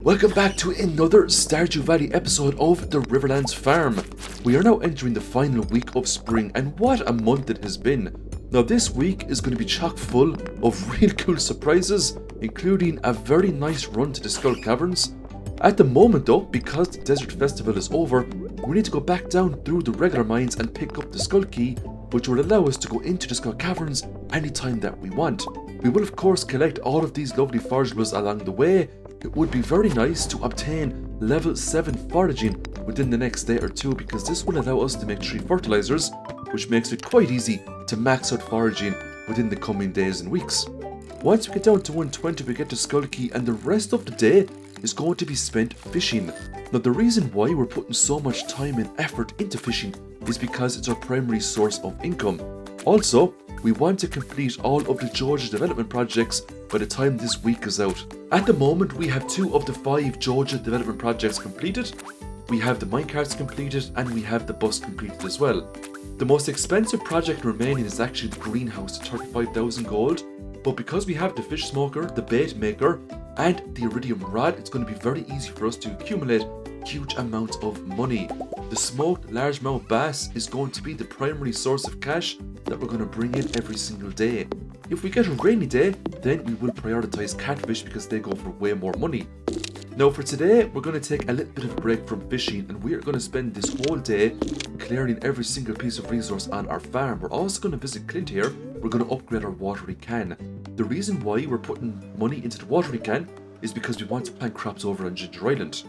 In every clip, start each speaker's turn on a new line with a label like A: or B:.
A: Welcome back to another Stardew Valley episode of the Riverlands farm. We are now entering the final week of spring, and what a month it has been. Now this week is going to be chock full of real cool surprises, including a very nice run to the Skull Caverns. At the moment though, because the Desert Festival is over, we need to go back down through the regular mines and pick up the Skull Key, which will allow us to go into the Skull Caverns anytime that we want. We will of course collect all of these lovely forageables along the way. It would be very nice to obtain level 7 foraging within the next day or two, because this will allow us to make 3 fertilizers, which makes it quite easy to max out foraging within the coming days and weeks. Once we get down to 120 we get the Skull Key, and the rest of the day is going to be spent fishing. Now the reason why we're putting so much time and effort into fishing is because it's our primary source of income. Also, we want to complete all of the Georgia development projects by the time this week is out. At the moment we have 2 of the 5 Georgia development projects completed. We have the minecarts completed and we have the bus completed as well. The most expensive project remaining is actually the greenhouse at 35,000 gold, but because we have the fish smoker, the bait maker and the iridium rod, it's going to be very easy for us to accumulate huge amounts of money. The smoked largemouth bass is going to be the primary source of cash that we're going to bring in every single day. If we get a rainy day, then we will prioritize catfish because they go for way more money. Now for today, we're going to take a little bit of a break from fishing, and we are going to spend this whole day clearing every single piece of resource on our farm. We're also going to visit Clint here. We're going to upgrade our watering can. The reason why we're putting money into the watering can is because we want to plant crops over on Ginger Island.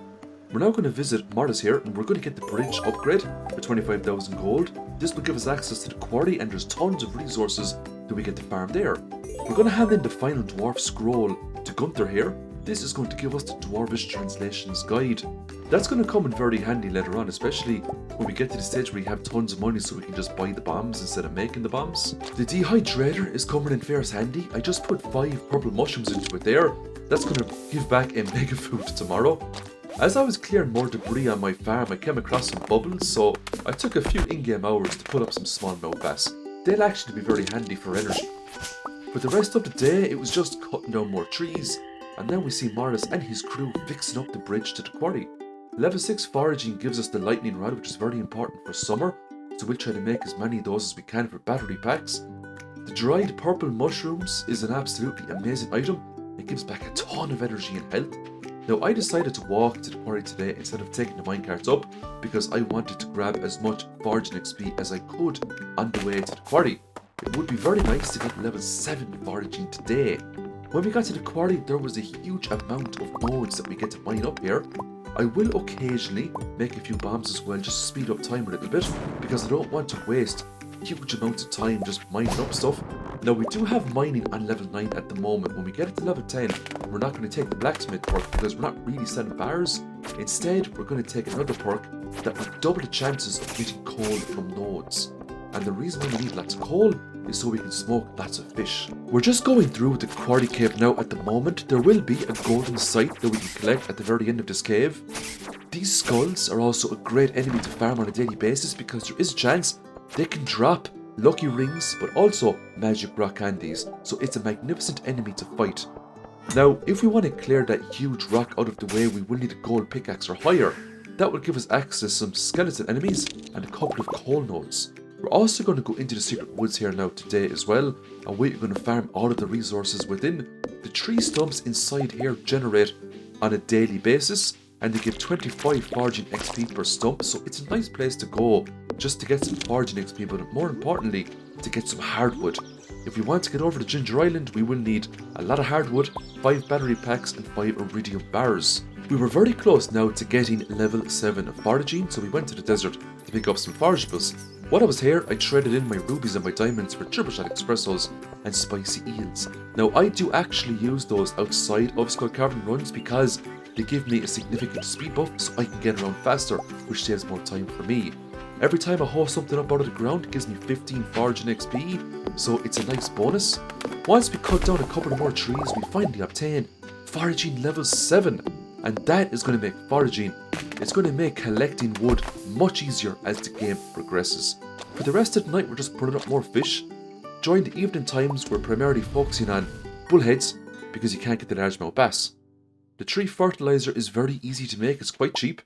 A: We're now going to visit Marta's here, and we're going to get the bridge upgrade for 25,000 gold. This will give us access to the quarry, and there's tons of resources that we get to farm there. We're going to hand in the final dwarf scroll to Gunther here. This is going to give us the Dwarvish Translations Guide. That's going to come in very handy later on, especially when we get to the stage where we have tons of money so we can just buy the bombs instead of making the bombs. The dehydrator is coming in fair's handy. I just put 5 purple mushrooms into it there. That's going to give back a mega food tomorrow. As I was clearing more debris on my farm, I came across some bubbles, so I took a few in-game hours to put up some smallmouth bass. They'll actually be very handy for energy. For the rest of the day, it was just cutting down more trees, and then we see Morris and his crew fixing up the bridge to the quarry. Level 6 foraging gives us the lightning rod, which is very important for summer, so we'll try to make as many of those as we can for battery packs. The dried purple mushrooms is an absolutely amazing item. It gives back a ton of energy and health. Now I decided to walk to the quarry today instead of taking the minecarts up, because I wanted to grab as much foraging XP as I could on the way to the quarry. It would be very nice to get level 7 foraging today. When we got to the quarry, there was a huge amount of nodes that we get to mine up here. I will occasionally make a few bombs as well, just to speed up time a little bit, because I don't want to waste huge amounts of time just mining up stuff. Now we do have mining on level 9 at the moment. When we get it to level 10, we're not going to take the blacksmith perk because we're not really selling bars. Instead, we're going to take another perk that will double the chances of getting coal from nodes. And the reason why we need lots of coal is so we can smoke lots of fish. We're just going through the quarry cave now at the moment. There will be a golden sight that we can collect at the very end of this cave. These skulls are also a great enemy to farm on a daily basis, because there is a chance they can drop lucky rings but also magic rock candies, so it's a magnificent enemy to fight. Now if we want to clear that huge rock out of the way, we will need a gold pickaxe or higher. That will give us access to some skeleton enemies and a couple of coal nodes. We're also going to go into the secret woods here now today as well, and we're going to farm all of the resources within. The tree stumps inside here generate on a daily basis, and they give 25 foraging XP per stump, so it's a nice place to go just to get some foraging XP, but more importantly to get some hardwood. If we want to get over to Ginger Island, we will need a lot of hardwood, 5 battery packs and 5 iridium bars. We were very close now to getting level 7 foraging, so we went to the desert to pick up some forageables. While I was here, I traded in my rubies and my diamonds for triple shot espressos and spicy eels. Now I do actually use those outside of Skull Cavern runs because they give me a significant speed buff, so I can get around faster, which saves more time for me. Every time I haul something up out of the ground, it gives me 15 foraging XP, so it's a nice bonus. Once we cut down a couple more trees, we finally obtain foraging level 7, and that is going to make foraging, it's going to make collecting wood much easier as the game progresses. For the rest of the night, we're just putting up more fish. During the evening times, we're primarily focusing on bullheads because you can't get the largemouth bass. The tree fertilizer is very easy to make, it's quite cheap.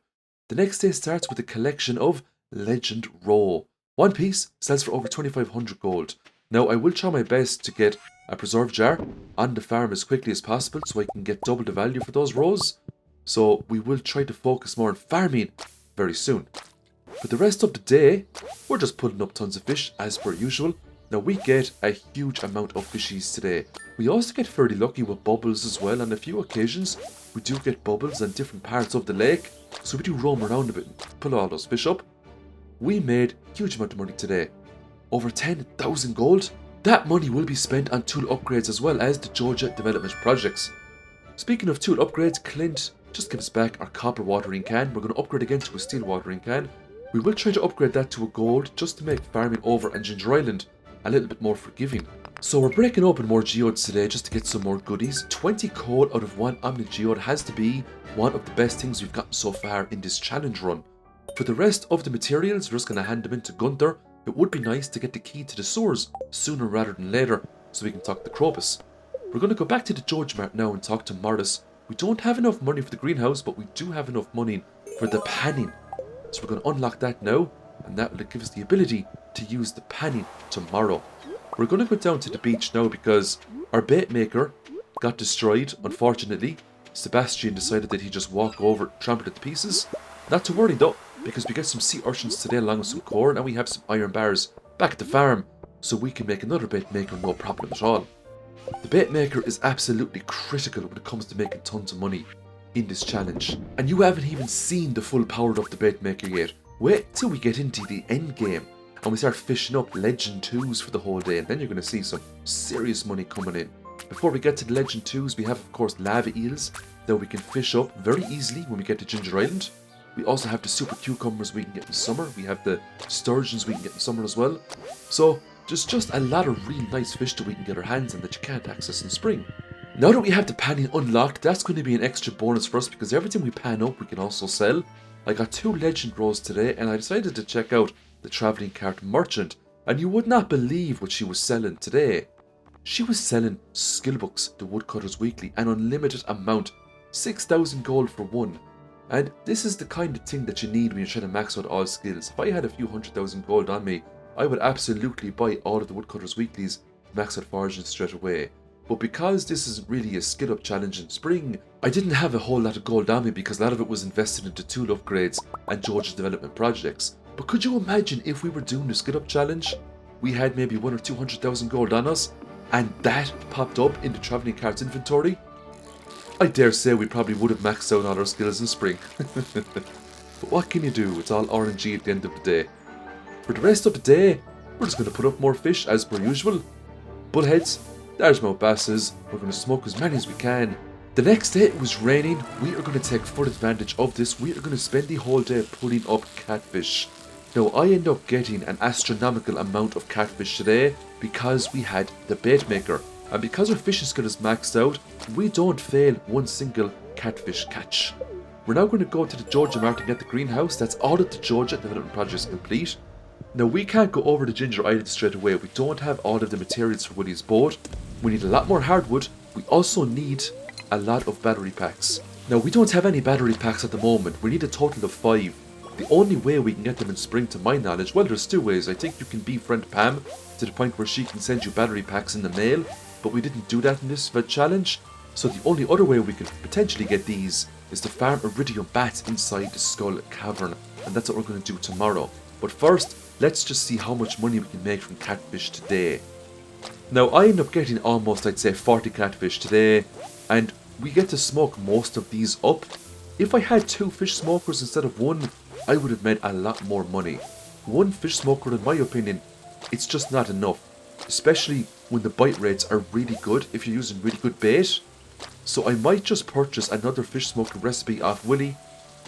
A: The next day starts with a collection of Legend Roe. One piece sells for over 2500 gold. Now I will try my best to get a preserve jar on the farm as quickly as possible so I can get double the value for those rows. So we will try to focus more on farming very soon. For the rest of the day, we're just putting up tons of fish as per usual. Now we get a huge amount of fishies today. We also get fairly lucky with bubbles as well. On a few occasions, we do get bubbles on different parts of the lake. So we do roam around a bit and pull all those fish up. We made a huge amount of money today. Over 10,000 gold. That money will be spent on tool upgrades as well as the Georgia development projects. Speaking of tool upgrades, Clint just give us back our copper watering can. We're going to upgrade again to a steel watering can. We will try to upgrade that to a gold just to make farming over on Ginger Island a little bit more forgiving. So we're breaking open more geodes today just to get some more goodies. 20 coal out of 1 omni geode has to be one of the best things we've gotten so far in this challenge run. For the rest of the materials, we're just going to hand them in to Gunther. It would be nice to get the key to the sewers sooner rather than later so we can talk to Krobus. We're going to go back to the George Mart now and talk to Morris. We don't have enough money for the greenhouse, but we do have enough money for the panning. So we're going to unlock that now, and that will give us the ability to use the panning tomorrow. We're going to go down to the beach now because our bait maker got destroyed, unfortunately. Sebastian decided that he'd just walk over, trample it to pieces. Not to worry though, because we get some sea urchins today along with some corn, and we have some iron bars back at the farm, so we can make another bait maker no problem at all. The bait maker is absolutely critical when it comes to making tons of money in this challenge. And you haven't even seen the full power of the bait maker yet. Wait till we get into the end game and we start fishing up legend 2s for the whole day, and then you're going to see some serious money coming in. Before we get to the legend 2s, we have of course lava eels that we can fish up very easily when we get to Ginger Island. We also have the super cucumbers we can get in summer. We have the sturgeons we can get in summer as well. So there's just a lot of really nice fish that we can get our hands on that you can't access in spring. Now that we have the panning unlocked, that's going to be an extra bonus for us because everything we pan up we can also sell. I got 2 legend rows today and I decided to check out the travelling cart merchant, and you would not believe what she was selling today. She was selling skill books, the Woodcutters Weekly, an unlimited amount, 6,000 gold for one. And this is the kind of thing that you need when you're trying to max out all skills. If I had a few 100,000 gold on me, I would absolutely buy all of the Woodcutters Weeklies, max out foraging straight away. But because this isn't really a skill up challenge in spring, I didn't have a whole lot of gold on me because a lot of it was invested into tool upgrades and Georgia development projects. But could you imagine if we were doing the skill up challenge, we had maybe 100 or 200,000 gold on us, and that popped up in the travelling cart's inventory? I dare say we probably would have maxed out all our skills in spring. But what can you do? It's all RNG at the end of the day. For the rest of the day, we're just going to put up more fish as per usual. Bullheads, largemouth basses, we're going to smoke as many as we can. The next day it was raining. We are going to take full advantage of this. We are going to spend the whole day pulling up catfish. Now I end up getting an astronomical amount of catfish today because we had the bait maker. And because our fishing skill is maxed out, we don't fail one single catfish catch. We're now going to go to the Georgia Mart and get the greenhouse. That's all of the Georgia development projects complete. Now we can't go over to Ginger Island straight away. We don't have all of the materials for Willy's boat. We need a lot more hardwood. We also need a lot of battery packs. Now we don't have any battery packs at the moment. We need a total of 5. The only way we can get them in spring, to my knowledge, well, there's 2 ways. I think you can befriend Pam to the point where she can send you battery packs in the mail, but we didn't do that in this challenge. So the only other way we can potentially get these is to farm iridium bats inside the skull cavern, and that's what we're going to do tomorrow. But first, let's just see how much money we can make from catfish today. Now I end up getting almost, I'd say, 40 catfish today, and we get to smoke most of these up. If I had 2 fish smokers instead of 1, I would have made a lot more money. 1 fish smoker, in my opinion, it's just not enough, especially when the bite rates are really good if you're using really good bait. So I might just purchase another fish smoker recipe off Willy,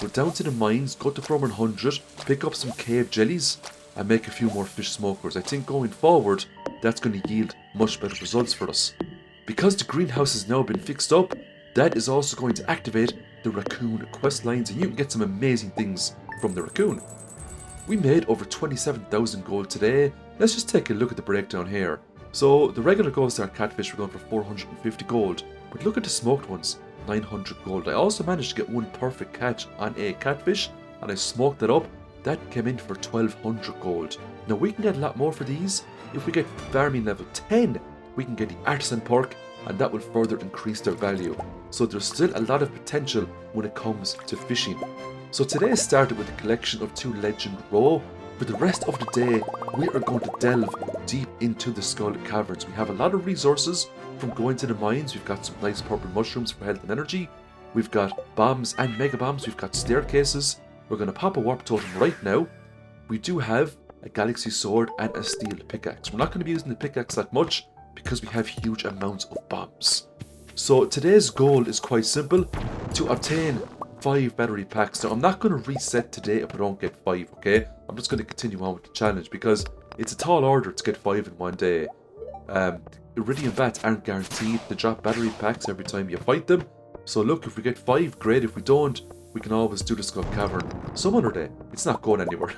A: go down to the mines, go to Farm 100, pick up some cave jellies, and make a few more fish smokers. I think going forward, that's going to yield much better results for us. Because the greenhouse has now been fixed up, that is also going to activate the raccoon quest lines, and you can get some amazing things from the raccoon. We made over 27,000 gold today. Let's just take a look at the breakdown here. So the regular gold star catfish were going for 450 gold, but look at the smoked ones, 900 gold. I also managed to get one perfect catch on a catfish, and I smoked it up. That came in for 1200 gold. Now we can get a lot more for these. If we get farming level 10, we can get the artisan perk, and that will further increase their value. So there's still a lot of potential when it comes to fishing. So today started with a collection of 2 legend roe. For the rest of the day, we are going to delve deep into the skull caverns. We have a lot of resources from going to the mines. We've got some nice purple mushrooms for health and energy. We've got bombs and mega bombs. We've got staircases. We're going to pop a warp totem right now. We do have a galaxy sword and a steel pickaxe. We're not going to be using the pickaxe that much because we have huge amounts of bombs. So today's goal is quite simple: to obtain 5 battery packs. Now I'm not going to reset today if I don't get 5, okay? I'm just going to continue on with the challenge because it's a tall order to get 5 in one day. Iridium bats aren't guaranteed to drop battery packs every time you fight them. So look, if we get 5, great. If we don't, we can always do the skull cavern some other day. It's not going anywhere.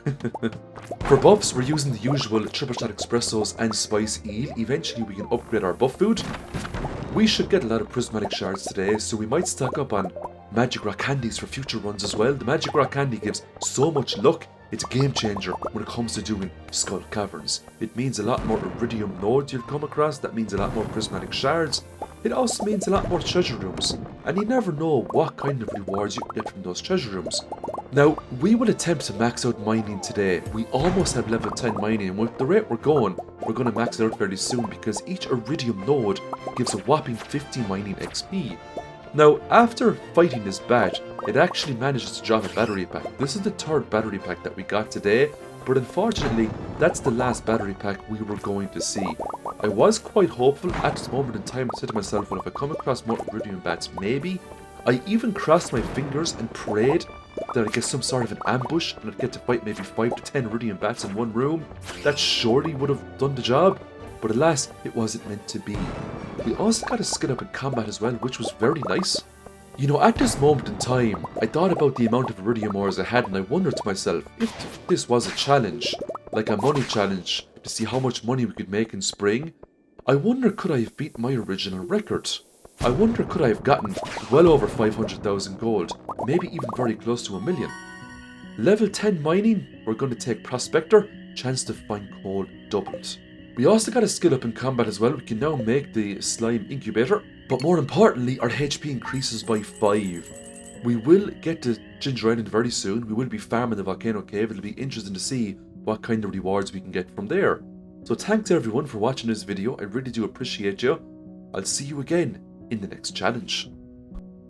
A: For buffs, we're using the usual triple shot espressos and spice eel. Eventually we can upgrade our buff food. We should get a lot of prismatic shards today, so we might stock up on magic rock candies for future runs as well. The magic rock candy gives so much luck. It's a game changer when it comes to doing skull caverns. It means a lot more iridium nodes you'll come across. That means a lot more prismatic shards. It also means a lot more treasure rooms, and you never know what kind of rewards you can get from those treasure rooms. Now, we will attempt to max out mining today. We almost have level 10 mining, and with the rate we're going to max it out fairly soon because each iridium node gives a whopping 50 mining XP. Now, after fighting this bat, it actually manages to drop a battery pack. This is the 3rd battery pack that we got today, but unfortunately, that's the last battery pack we were going to see. I was quite hopeful at this moment in time. I said to myself, well, if I come across more iridium bats, maybe. I even crossed my fingers and prayed that I'd get some sort of an ambush and I'd get to fight maybe 5 to 10 iridium bats in one room. That surely would have done the job, but alas, it wasn't meant to be. We also got a skill up in combat as well, which was very nice. You know, at this moment in time, I thought about the amount of iridium ores I had, and I wondered to myself, if this was a challenge, like a money challenge, to see how much money we could make in spring, I wonder could I have beat my original record? I wonder could I have gotten well over 500,000 gold, maybe even very close to 1 million. Level 10 mining, we're going to take Prospector, chance to find coal doubled. We also got a skill up in combat as well. We can now make the slime incubator, but more importantly, our HP increases by 5. We will get to Ginger Island very soon. We will be farming the volcano cave. It'll be interesting to see what kind of rewards we can get from there. So thanks everyone for watching this video. I really do appreciate you. I'll see you again in the next challenge.